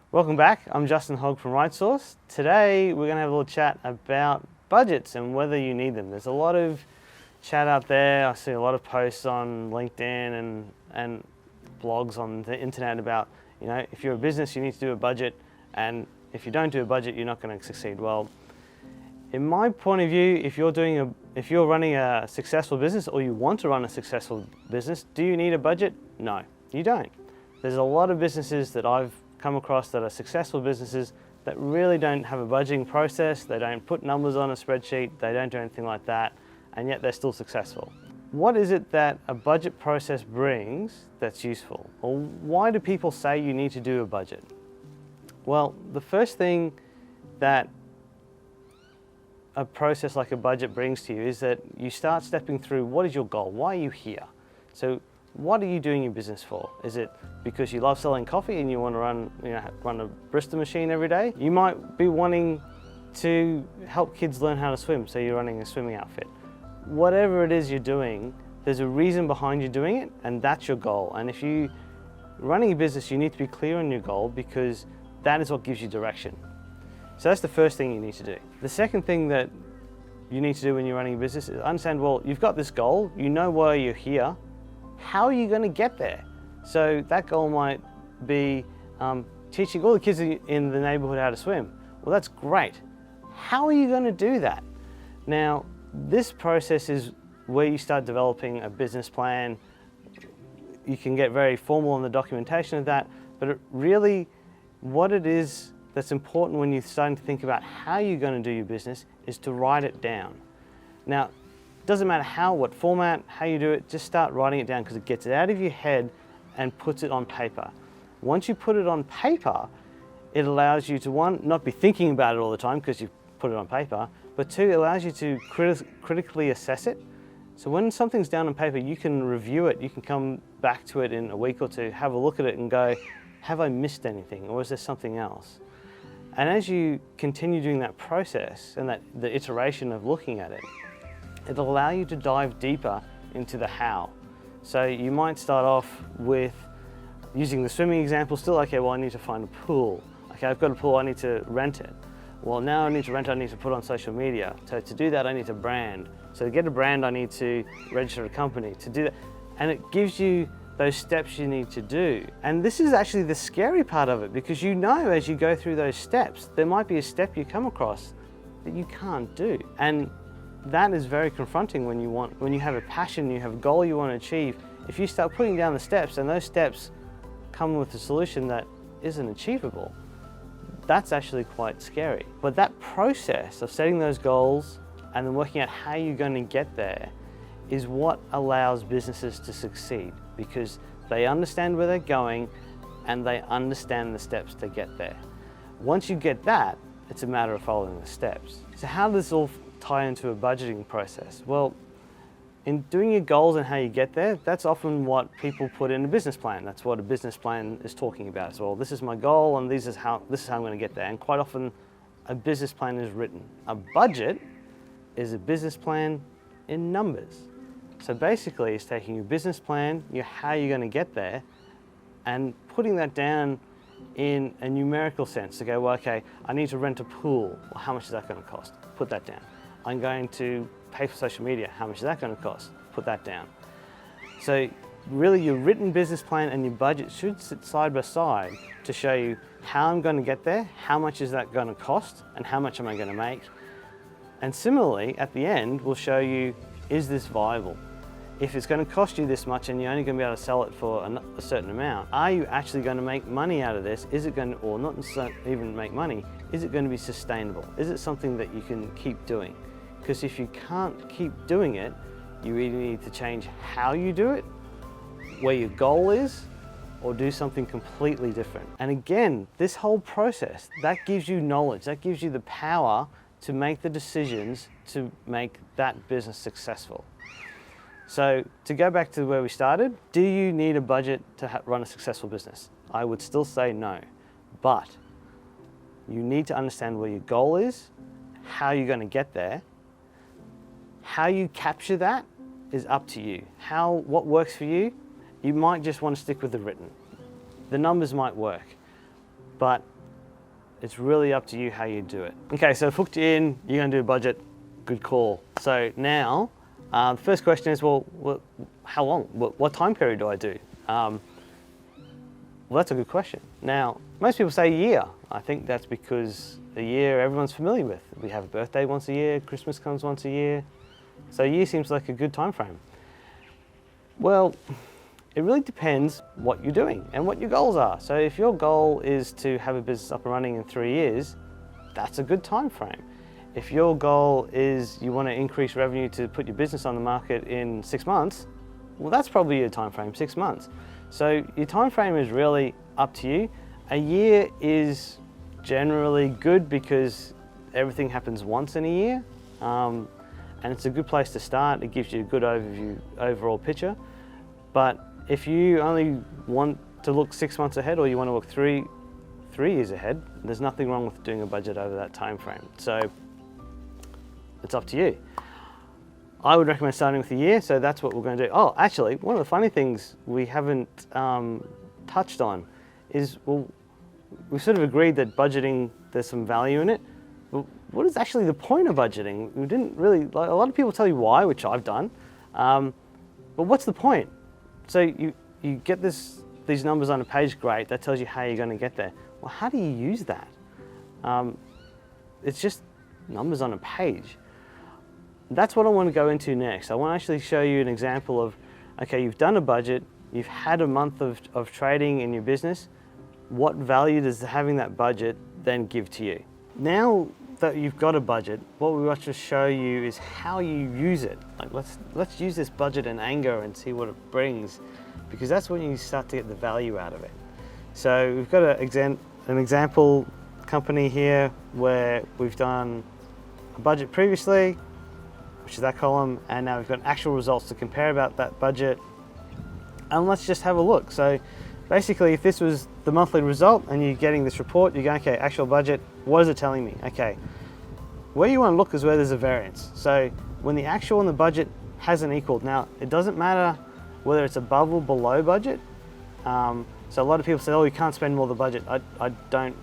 Welcome back, I'm Justin Hogg from RightSource. Today we're going to have a little chat about budgets and whether you need them. There's a lot of chat out there. I see a lot of posts on LinkedIn and blogs on the internet about, if you're a business you need to do a budget, and if you don't do a budget you're not going to succeed. Well, in my point of view, if you're running a successful business or you want to run a successful business, do you need a budget? No, you don't. There's a lot of businesses that I've come across that are successful businesses that really don't have a budgeting process, they don't put numbers on a spreadsheet, they don't do anything like that, and yet they're still successful. What is it that a budget process brings that's useful? Or why do people say you need to do a budget? Well, the first thing that a process like a budget brings to you is that you start stepping through what is your goal, why are you here? So what are you doing your business for? Is it because you love selling coffee and you want to run a barista machine every day? You might be wanting to help kids learn how to swim, so you're running a swimming outfit. Whatever it is you're doing, there's a reason behind you doing it, and that's your goal. And if you're running a business, you need to be clear on your goal, because that is what gives you direction. So that's the first thing you need to do. The second thing that you need to do when you're running a business is understand, well, you've got this goal, you know why you're here. How are you going to get there? So that goal might be teaching all the kids in the neighborhood how to swim. Well, that's great. How are you going to do that? Now, this process is where you start developing a business plan. You can get very formal in the documentation of that, but what it is that's important when you're starting to think about how you're going to do your business is to write it down. Now, doesn't matter what format, how you do it, just start writing it down, because it gets it out of your head and puts it on paper. Once you put it on paper, it allows you to, one, not be thinking about it all the time because you put it on paper, but two, it allows you to critically assess it. So when something's down on paper, you can review it, you can come back to it in a week or two, have a look at it and go, have I missed anything, or is there something else? And as you continue doing that process and the iteration of looking at it, it'll allow you to dive deeper into the how. So you might start off with using the swimming example still. Okay, well, I need to find a pool. Okay, I've got a pool, I need to rent it. Well, now I need to rent it, I need to put it on social media. So to do that, I need to brand. So to get a brand, I need to register a company. To do that, and it gives you those steps you need to do. And this is actually the scary part of it, because as you go through those steps, there might be a step you come across that you can't do. And that is very confronting when you have a passion, you have a goal you want to achieve. If you start putting down the steps and those steps come with a solution that isn't achievable, that's actually quite scary. But that process of setting those goals and then working out how you're going to get there is what allows businesses to succeed, because they understand where they're going and they understand the steps to get there. Once you get that, it's a matter of following the steps. So how does this all tie into a budgeting process? Well, in doing your goals and how you get there, that's often what people put in a business plan. That's what a business plan is talking about. So, well, this is my goal and this is how I'm going to get there. And quite often a business plan is written. A budget is a business plan in numbers. So basically it's taking your business plan, how you're going to get there, and putting that down in a numerical sense to go, well, okay, I need to rent a pool. Well, how much is that going to cost? Put that down. I'm going to pay for social media. How much is that going to cost? Put that down. So really your written business plan and your budget should sit side by side to show you how I'm going to get there, how much is that going to cost, and how much am I going to make. And similarly, at the end, we'll show you, is this viable? If it's going to cost you this much and you're only going to be able to sell it for a certain amount, are you actually going to make money out of this? Is it going to, or not even make money, is it going to be sustainable? Is it something that you can keep doing? Because if you can't keep doing it, you either need to change how you do it, where your goal is, or do something completely different. And again, this whole process, that gives you knowledge, that gives you the power to make the decisions to make that business successful. So to go back to where we started, do you need a budget to run a successful business? I would still say no, but you need to understand where your goal is, how you're going to get there. How you capture that is up to you. What works for you, you might just want to stick with the written. The numbers might work, but it's really up to you how you do it. Okay, so I've hooked you in, you're gonna do a budget, good call. So now, the first question is, well, how long? What time period do I do? Well, that's a good question. Now, most people say a year. I think that's because a year everyone's familiar with. We have a birthday once a year, Christmas comes once a year. So a year seems like a good time frame. Well, it really depends what you're doing and what your goals are. So if your goal is to have a business up and running in 3 years, that's a good time frame. If your goal is you want to increase revenue to put your business on the market in 6 months, well, that's probably your time frame, 6 months. So your time frame is really up to you. A year is generally good because everything happens once in a year, and it's a good place to start. It gives you a good overall picture. But if you only want to look 6 months ahead, or you want to look three years ahead, there's nothing wrong with doing a budget over that time frame. So it's up to you. I would recommend starting with a year, so that's what we're going to do. Oh, actually, one of the funny things we haven't touched on is, well, we sort of agreed that budgeting, there's some value in it. But what is actually the point of budgeting? We didn't really, like, a lot of people tell you why, which I've done, but what's the point? So you get these numbers on a page, great, that tells you how you're going to get there. Well, how do you use that? It's just numbers on a page. That's what I want to go into next. I want to actually show you an example of, okay, you've done a budget, you've had a month of trading in your business. What value does having that budget then give to you? Now that you've got a budget, what we want to show you is how you use it. Like, let's use this budget in anger and see what it brings, because that's when you start to get the value out of it. So we've got an example company here where we've done a budget previously, which is that column, and now we've got actual results to compare about that budget. And let's just have a look. So basically, if this was the monthly result and you're getting this report, you're going, okay, actual budget, what is it telling me? Okay, where you want to look is where there's a variance. So when the actual and the budget hasn't equaled, now it doesn't matter whether it's above or below budget. So a lot of people say, oh, you can't spend more than the budget. I don't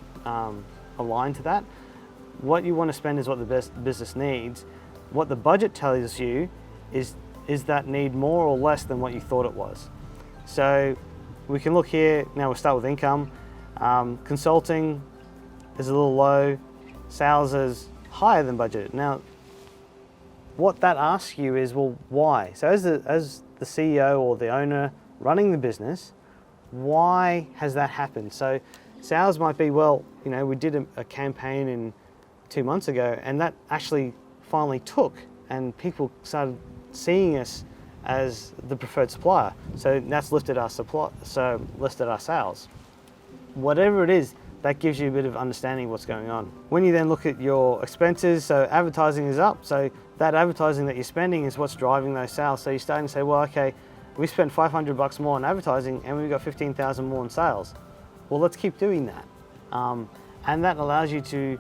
align to that. What you want to spend is what the business needs. What the budget tells you is that need more or less than what you thought it was. So we can look here, now we'll start with income. Consulting is a little low, sales is higher than budgeted. Now, what that asks you is, well, why? So as the CEO or the owner running the business, why has that happened? So sales might be, well, you know, we did a campaign in 2 months ago, and that actually finally took, and people started seeing us as the preferred supplier. So that's lifted our sales. Whatever it is, that gives you a bit of understanding of what's going on. When you then look at your expenses, so advertising is up, so that advertising that you're spending is what's driving those sales. So you're starting to say, well, okay, we spent $500 more on advertising and we've got 15,000 more in sales. Well, let's keep doing that. And that allows you to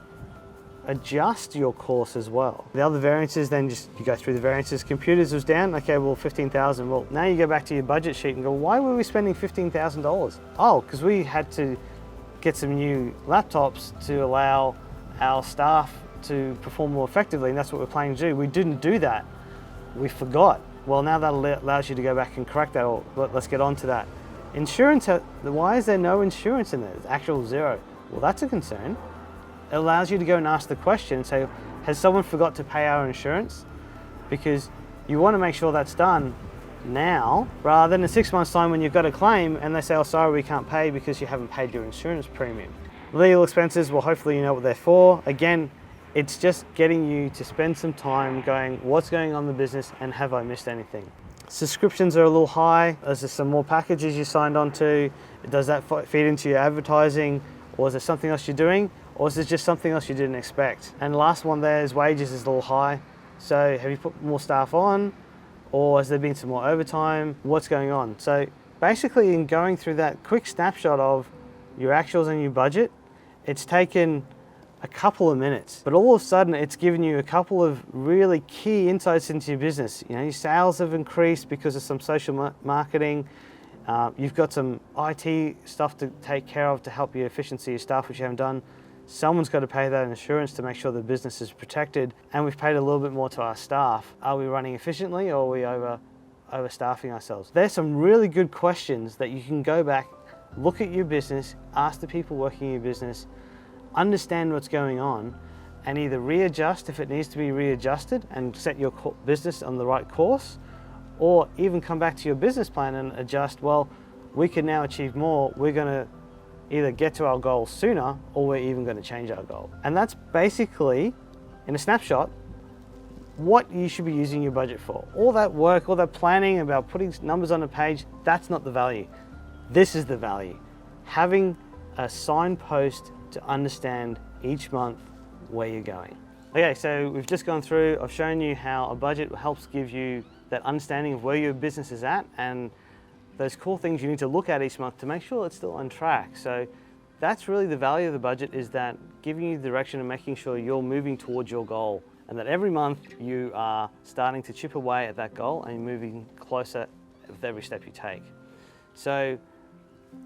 adjust your course as well. The other variances, then just you go through the variances. Computers was down, okay, well, 15,000. Well, now you go back to your budget sheet and go, why were we spending $15,000? Oh, because we had to get some new laptops to allow our staff to perform more effectively, and that's what we're planning to do. We didn't do that. We forgot. Well, now that allows you to go back and correct that, or let's get on to that. Insurance, why is there no insurance in there? It's actual zero. Well, that's a concern. It allows you to go and ask the question and say, has someone forgot to pay our insurance? Because you want to make sure that's done now, rather than in 6 months' time when you've got a claim and they say, oh, sorry, we can't pay because you haven't paid your insurance premium. Legal expenses, well, hopefully you know what they're for. Again, it's just getting you to spend some time going, what's going on in the business and have I missed anything? Subscriptions are a little high. Is there some more packages you signed on to? Does that feed into your advertising? Or is there something else you're doing? Or is there just something else you didn't expect? And the last one there is wages is a little high. So have you put more staff on? Or has there been some more overtime? What's going on? So basically, in going through that quick snapshot of your actuals and your budget, it's taken a couple of minutes, but all of a sudden it's given you a couple of really key insights into your business. You know, your sales have increased because of some social marketing. You've got some IT stuff to take care of to help your efficiency of staff, which you haven't done. Someone's got to pay that insurance to make sure the business is protected, and we've paid a little bit more to our staff. Are we running efficiently, or are we overstaffing ourselves? There's some really good questions that you can go back, look at your business, ask the people working in your business, understand what's going on, and either readjust if it needs to be readjusted and set your business on the right course, or even come back to your business plan and adjust, well, we can now achieve more. We're going to either get to our goal sooner, or we're even going to change our goal. And that's basically, in a snapshot, what you should be using your budget for. All that work, all that planning about putting numbers on a page, that's not the value. This is the value. Having a signpost to understand each month where you're going. Okay, so we've just gone through, I've shown you how a budget helps give you that understanding of where your business is at and those cool things you need to look at each month to make sure it's still on track. So that's really the value of the budget, is that giving you direction and making sure you're moving towards your goal, and that every month you are starting to chip away at that goal and moving closer with every step you take. So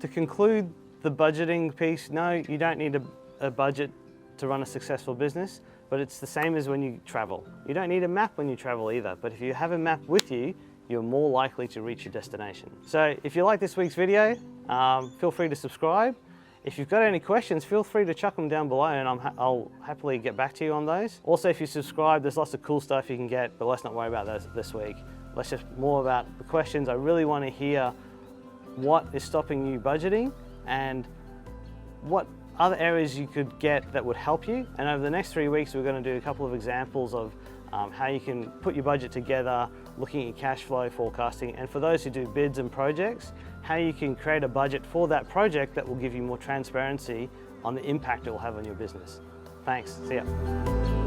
to conclude the budgeting piece, no, you don't need a budget to run a successful business, but it's the same as when you travel. You don't need a map when you travel either, but if you have a map with you, you're more likely to reach your destination. So if you like this week's video, feel free to subscribe. If you've got any questions, feel free to chuck them down below and I'll happily get back to you on those. Also, if you subscribe, there's lots of cool stuff you can get, but let's not worry about those this week. Let's just more about the questions. I really want to hear what is stopping you budgeting and what other areas you could get that would help you. And over the next 3 weeks, we're going to do a couple of examples of how you can put your budget together, looking at your cash flow forecasting, and for those who do bids and projects, how you can create a budget for that project that will give you more transparency on the impact it will have on your business. Thanks, see ya.